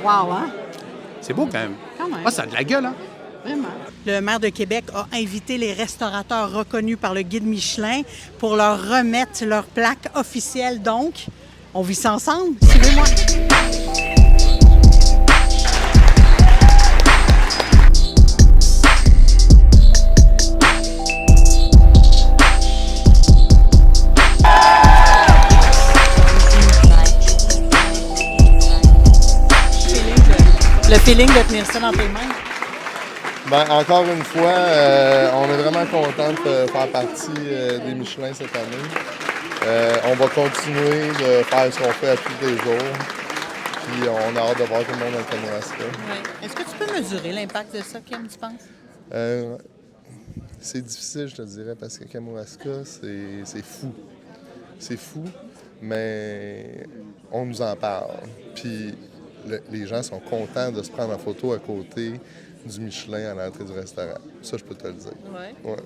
Wow, hein? C'est beau quand même. Quand même. Ah, ça a de la gueule, hein? Vraiment. Le maire de Québec a invité les restaurateurs reconnus par le guide Michelin pour leur remettre leur plaque officielle. Donc, on vit ça ensemble. Suivez-moi. Le feeling de tenir ça dans tes mains. Ben, encore une fois, on est vraiment content de faire partie des Michelin cette année. On va continuer de faire ce qu'on fait à tous les jours. Puis on a hâte de voir tout le monde à Kamouraska. Ouais. Est-ce que tu peux mesurer l'impact de ça, Kim, tu penses? C'est difficile, je te dirais, parce que Kamouraska, c'est fou. C'est fou, mais on nous en parle. Puis les gens sont contents de se prendre en photo à côté du Michelin à l'entrée du restaurant. Ça, je peux te le dire. Ouais. Ouais.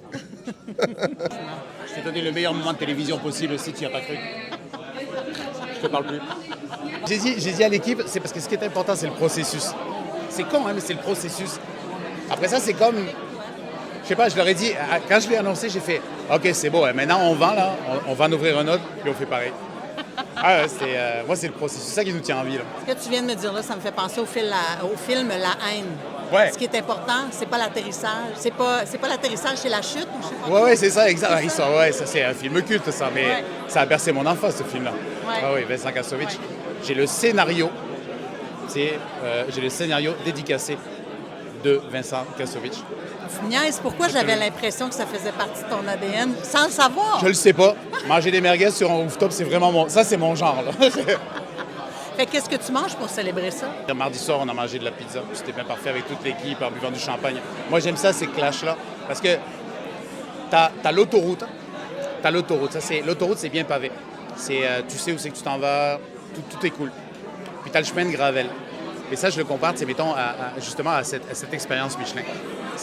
Je t'ai donné le meilleur moment de télévision possible aussi, tu n'y as pas cru. Je te parle plus. J'ai dit à l'équipe, c'est parce que ce qui est important, c'est le processus. C'est con, hein, mais c'est le processus. Après ça, c'est comme... Je sais pas, je leur ai dit, quand je l'ai annoncé, j'ai fait « OK, c'est beau, hein, maintenant on vend, là, on va en ouvrir un autre, puis on fait pareil. » Moi, c'est le processus, c'est ça qui nous tient en vie. Là. Ce que tu viens de me dire là, ça me fait penser au film La Haine. Ouais. Ce qui est important, c'est pas l'atterrissage. C'est pas l'atterrissage, c'est la chute. Ou je sais pas. Ouais, c'est ça, exact. Ça, c'est un film culte, ça, mais Ouais. ça a bercé mon enfance, ce film-là. Ouais. Ah oui, Vincent Kassovitch. Ouais. J'ai le scénario, j'ai le scénario dédicacé de Vincent Kassovitch. Tu me niaises, pourquoi j'avais l'impression que ça faisait partie de ton ADN sans le savoir? Je le sais pas. Manger des merguez sur un rooftop, c'est vraiment ça, c'est mon genre. Là. Fait qu'est-ce que tu manges pour célébrer ça? Mardi soir, on a mangé de la pizza. C'était bien parfait avec toute l'équipe en buvant du champagne. Moi, j'aime ça, ces clashs-là. Parce que t'as l'autoroute. L'autoroute, c'est bien pavé. Tu sais où c'est que tu t'en vas. Tout est cool. Puis t'as le chemin de Gravel. Et ça, je le compare, mettons, justement à cette expérience Michelin.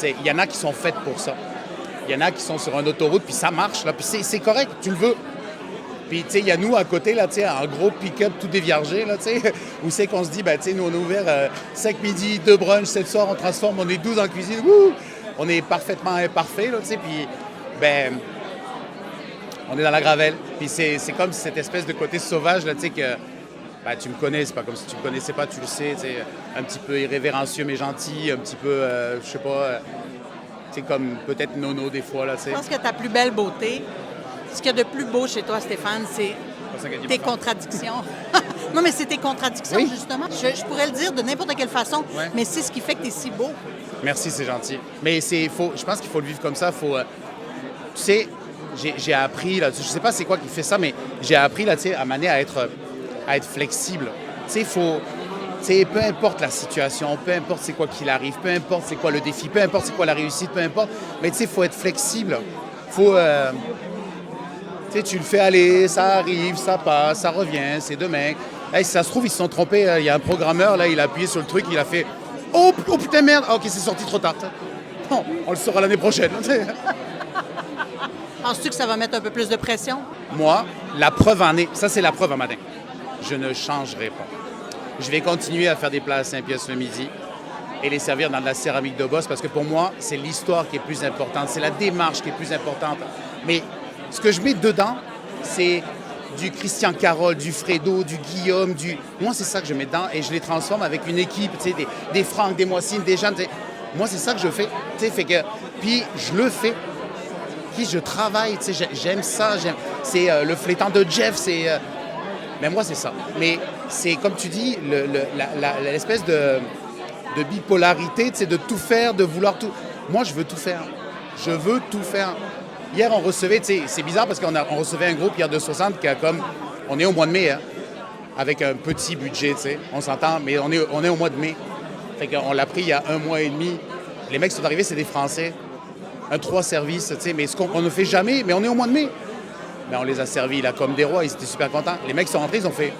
Il y en a qui sont faites pour ça. Il y en a qui sont sur une autoroute, puis ça marche, là, puis c'est correct, tu le veux. Puis, tu sais, il y a nous à côté, là, tu sais, un gros pick-up tout déviergé, là, tu sais, où c'est qu'on se dit, tu sais, nous, on a ouvert 5 midi, 2 brunchs, 7 soirs, on transforme, on est 12 en cuisine, wouh! On est parfaitement imparfait, là, tu sais, puis, on est dans la gravelle. Puis c'est comme cette espèce de côté sauvage, là, tu sais, que... tu me connais, c'est pas comme si tu me connaissais pas, tu le sais, tu sais, un petit peu irrévérencieux mais gentil, un petit peu, je sais pas, tu sais, comme peut-être nono des fois, là, tu sais. Je pense que ta plus belle beauté, ce qu'il y a de plus beau chez toi, Stéphane, c'est tes contradictions. Non, mais c'est tes contradictions, Oui. justement. Je pourrais le dire de n'importe quelle façon, Ouais. mais c'est ce qui fait que tu es si beau. Merci, c'est gentil. Mais je pense qu'il faut le vivre comme ça, tu sais, j'ai appris, là, je sais pas c'est quoi qui fait ça, mais j'ai appris, là, tu sais, à m'amener à être flexible. Tu sais, peu importe la situation, peu importe c'est quoi qu'il arrive, peu importe c'est quoi le défi, peu importe c'est quoi la réussite, peu importe, mais tu sais, il faut être flexible. Faut, tu sais, tu le fais aller, ça arrive, ça passe, ça revient, c'est demain. Hey, si ça se trouve, ils se sont trompés. Il y a un programmeur, là, il a appuyé sur le truc, il a fait « Oh putain, merde! Ah, OK, c'est sorti trop tard. » Bon, on le saura l'année prochaine. Penses-tu que ça va mettre un peu plus de pression? Moi, la preuve en est, ça c'est la preuve en matin. Je ne changerai pas. Je vais continuer à faire des plats à 5 pièces le midi et les servir dans de la céramique de Boss parce que pour moi, c'est l'histoire qui est plus importante, c'est la démarche qui est plus importante. Mais ce que je mets dedans, c'est du Christian Carole, du Fredo, du Guillaume, Moi, c'est ça que je mets dedans et je les transforme avec une équipe, tu sais, des Franck, des Moissine, des Jeanne. Moi, c'est ça que je fais. Tu sais, puis je le fais. Puis je travaille, tu sais, j'aime ça. C'est le flétan de Jeff, Mais moi, c'est ça. Mais c'est, comme tu dis, l'espèce de bipolarité, tu sais, de tout faire, de vouloir tout... Moi, je veux tout faire. Je veux tout faire. Hier, on recevait, tu sais, c'est bizarre parce qu'on recevait un groupe hier de 60 qui a comme... On est au mois de mai, hein, avec un petit budget, tu sais. On s'entend, mais on est au mois de mai. Fait qu'on l'a pris il y a 1 mois et demi. Les mecs qui sont arrivés, c'est des Français. Un 3 services, tu sais, mais ce qu'on ne fait jamais, mais on est au mois de mai. Mais on les a servis là comme des rois, ils étaient super contents. Les mecs sont rentrés, ils ont fait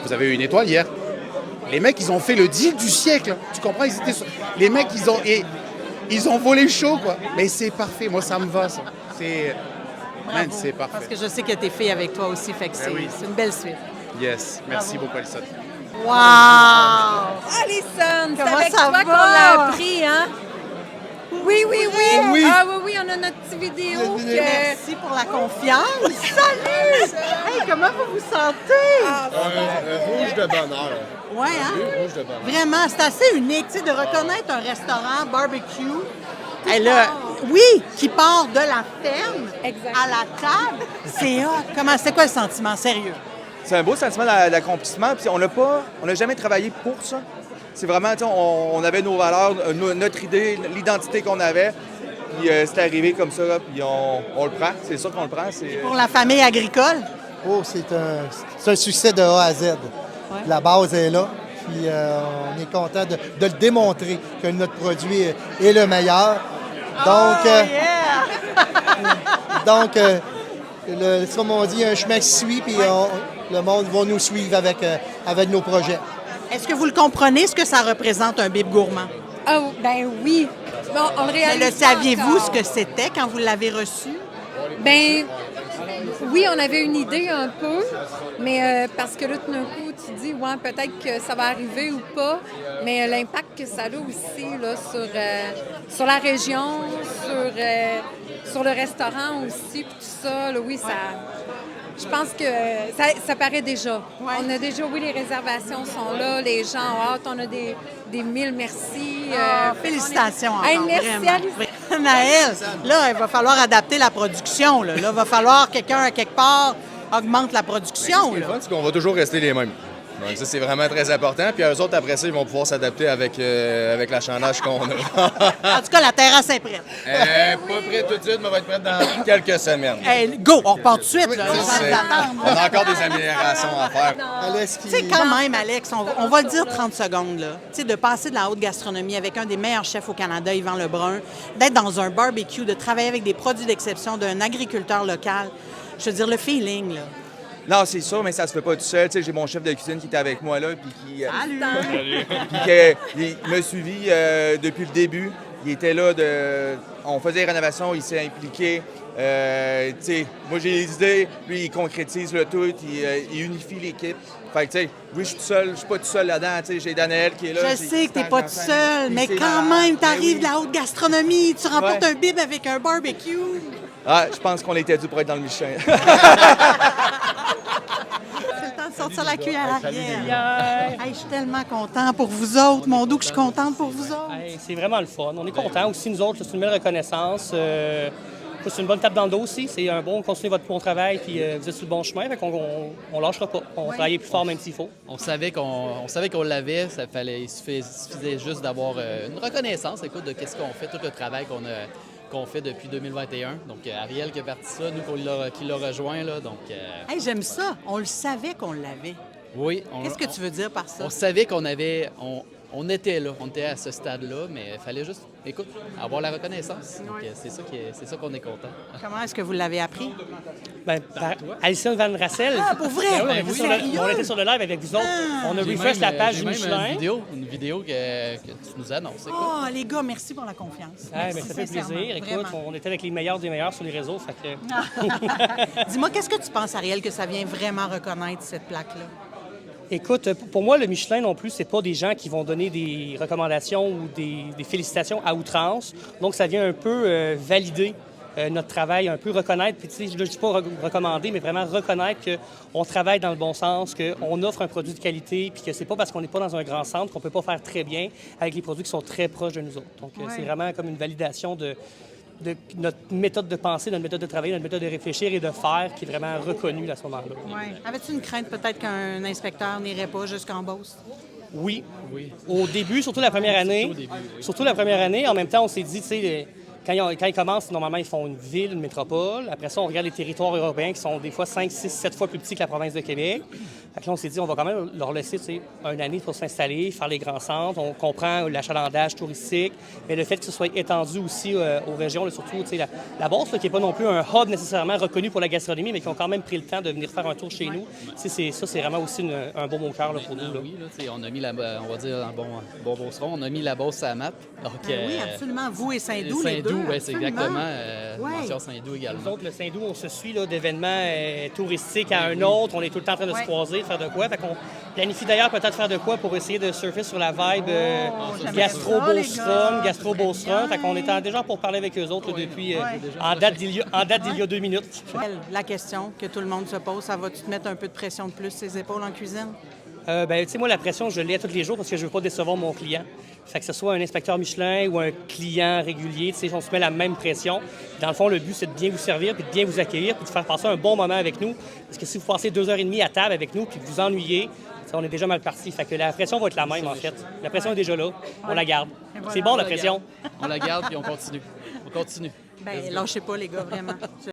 vous avez eu une étoile hier. Les mecs, ils ont fait le deal du siècle. Tu comprends? Les mecs, ils ont volé le show, quoi. Mais c'est parfait, moi ça me va, ça. C'est parfait. Parce que je sais que tes filles avec toi aussi, fait que c'est oui. une belle suite. Yes, merci Bravo. beaucoup, Alison. Wow! Alison, c'est Comment avec ça toi va? qu'on l'a appris, hein? Oui, oui, oui. Oui. Ah oui, on a notre petite vidéo. Merci pour la confiance. Salut! Hey, comment vous vous sentez? Rouge de bonheur. Ouais, hein? Rouge de bonheur. Vraiment, c'est assez unique, tu sais, de reconnaître un restaurant barbecue. Et là, oui, qui part de la ferme Exact. à la table. C'est hot. C'est quoi le sentiment? Sérieux? C'est un beau sentiment d'accomplissement. Puis on n'a jamais travaillé pour ça. C'est vraiment, tu sais, on avait nos valeurs, notre idée, l'identité qu'on avait. Puis c'est arrivé comme ça, puis on le prend. C'est sûr qu'on le prend. Pour la famille agricole? Oh, c'est un succès de A à Z. La base est là. Puis on est content de le démontrer que notre produit est le meilleur. Donc, comme on dit, il y a un chemin qui suit, puis le monde va nous suivre avec nos projets. Est-ce que vous le comprenez, ce que ça représente un bib gourmand? Ah, ben oui. Bon, on le Mais réalise. le saviez-vous encore. ce que c'était quand vous l'avez reçu? Ben oui, on avait une idée un peu, mais parce que là, tout d'un coup, tu dis, ouais, peut-être que ça va arriver ou pas, mais l'impact que ça a aussi là, sur la région, sur le restaurant aussi, puis tout ça, là, oui, ça... Je pense que ça paraît déjà. Ouais. On a déjà, oui, les réservations sont là, les gens ont hâte, on a des mille merci. Félicitations Hey, encore, merci, vraiment. Alice. Naël, là, il va falloir adapter la production. Là, il va falloir que quelqu'un, à quelque part, augmente la production. Là. C'est qu'on va toujours rester les mêmes. Donc ça, c'est vraiment très important. Puis eux autres, après ça, ils vont pouvoir s'adapter avec l'achalandage qu'on a. En tout cas, la terrasse est prête. Pas prête tout de suite, mais va être prête dans quelques semaines. Hey, go, on repart tout de suite. Là, Je sans sais. attendre. On a encore des améliorations à faire. Tu sais, quand même, Alex, on va le dire 30 secondes, là. Tu sais, de passer de la haute gastronomie avec un des meilleurs chefs au Canada, Yvan Lebrun, d'être dans un barbecue, de travailler avec des produits d'exception d'un agriculteur local. Je veux dire, le feeling, là. Non, c'est sûr, mais ça se fait pas tout seul. Tu sais, j'ai mon chef de cuisine qui était avec moi là, puis qui Salut! il m'a suivi depuis le début. Il était là, on faisait les rénovations, il s'est impliqué. Tu sais, moi j'ai les idées, lui il concrétise le tout, il unifie l'équipe. Fait que tu sais, oui, je suis tout seul, je suis pas tout seul là-dedans. Tu sais, j'ai Daniel qui est là. Je sais que t'es pas tout seul, Puis mais c'est quand la- même, Ben t'arrives oui. de la haute gastronomie, tu remportes Ouais. un bib avec un barbecue. Ah, je pense qu'on était dû pour être dans le Michelin. C'est le temps de sortir la cuillère arrière. Hey, je suis tellement content pour vous autres, mon doux, que je suis contente pour vous autres. Hey, c'est vraiment le fun. On est contents aussi, nous autres. C'est une belle reconnaissance. C'est une bonne tape dans le dos aussi. C'est un bon, continuez votre bon travail, puis vous êtes sur le bon chemin. Fait qu'on on lâchera pas. On va travailler plus fort même s'il faut. On savait qu'on l'avait, il suffisait juste d'avoir une reconnaissance, écoute, de qu'est-ce qu'on fait, tout le travail qu'on fait depuis 2021. Donc, Ariel qui a parti ça, nous qui l'a rejoint, là, donc... Hey, j'aime ça. On le savait qu'on l'avait. Oui. Qu'est-ce que tu veux dire par ça? On savait qu'on avait... On était là, on était à ce stade-là, mais il fallait juste, écoute, avoir la reconnaissance. Donc, c'est ça qu'on est content. Comment est-ce que vous l'avez appris? Ben, par Alison Van Rassel. Ah, pour vrai? Ben oui, on était sur le live avec vous autres. On a refresh la page du Michelin. Une vidéo que tu nous annonces, écoute. Oh, les gars, merci pour la confiance. Ouais, Merci, ben, ça fait sincèrement, plaisir. Écoute, vraiment. on était avec les meilleurs des meilleurs sur les réseaux. Fait que... Dis-moi, qu'est-ce que tu penses, Ariel, que ça vient vraiment reconnaître, cette plaque-là? Écoute, pour moi, le Michelin non plus, c'est pas des gens qui vont donner des recommandations ou des félicitations à outrance. Donc, ça vient un peu valider notre travail, un peu reconnaître, puis tu sais, je ne dis pas recommander, mais vraiment reconnaître qu'on travaille dans le bon sens, qu'on offre un produit de qualité, puis que c'est pas parce qu'on n'est pas dans un grand centre qu'on peut pas faire très bien avec les produits qui sont très proches de nous autres. Donc, c'est vraiment comme une validation de notre méthode de pensée, notre méthode de travailler, notre méthode de réfléchir et de faire qui est vraiment reconnue à ce moment-là. Ouais. Avais-tu une crainte peut-être qu'un inspecteur n'irait pas jusqu'en Beauce? Oui. Au début, surtout la première année. Surtout la première année. En même temps, on s'est dit, tu sais, quand ils commencent, normalement, ils font une ville, une métropole. Après ça, on regarde les territoires européens qui sont des fois 5, 6, 7 fois plus petits que la province de Québec. Fait que là, on s'est dit, on va quand même leur laisser, tu sais, une année pour s'installer, faire les grands centres. On comprend l'achalandage touristique, mais le fait que ce soit étendu aussi aux régions, là, surtout, tu sais, la Beauce, là, qui n'est pas non plus un hub nécessairement reconnu pour la gastronomie, mais qui ont quand même pris le temps de venir faire un tour chez nous. C'est vraiment aussi un bon mot au cœur là, pour nous. Là. Oui, là, tu sais, on a mis on va dire un bon Beauceron, on a mis la Beauce à la map. Donc, Oui, absolument. Vous et Saint-Doux, les deux. Saint-Doux, oui, c'est absolument. exactement. Ouais. Mention Saint-Doux également. Nous autres, le Saint-Doux, on se suit là, d'événements touristiques à un autre. On est tout le temps en train de se croiser. de faire de quoi. Fait qu'on planifie d'ailleurs peut-être faire de quoi pour essayer de surfer sur la vibe gastro-beauceron. Fait qu'on était déjà pour parler avec eux autres là, depuis en date d'il y a 2 minutes. La question que tout le monde se pose, ça va-tu te mettre un peu de pression de plus ses épaules en cuisine? Tu sais, moi, la pression, je l'ai tous les jours parce que je veux pas décevoir mon client. Fait que ce soit un inspecteur Michelin ou un client régulier, tu sais, on se met la même pression. Dans le fond, le but, c'est de bien vous servir, puis de bien vous accueillir, puis de faire passer un bon moment avec nous. Parce que si vous passez 2h30 à table avec nous, puis que vous ennuyez, on est déjà mal parti. Fait que la pression va être la même, en fait. La pression est déjà là. On la garde. C'est bon, la pression. On la garde, puis on continue. On continue. Lâchez pas, les gars, vraiment.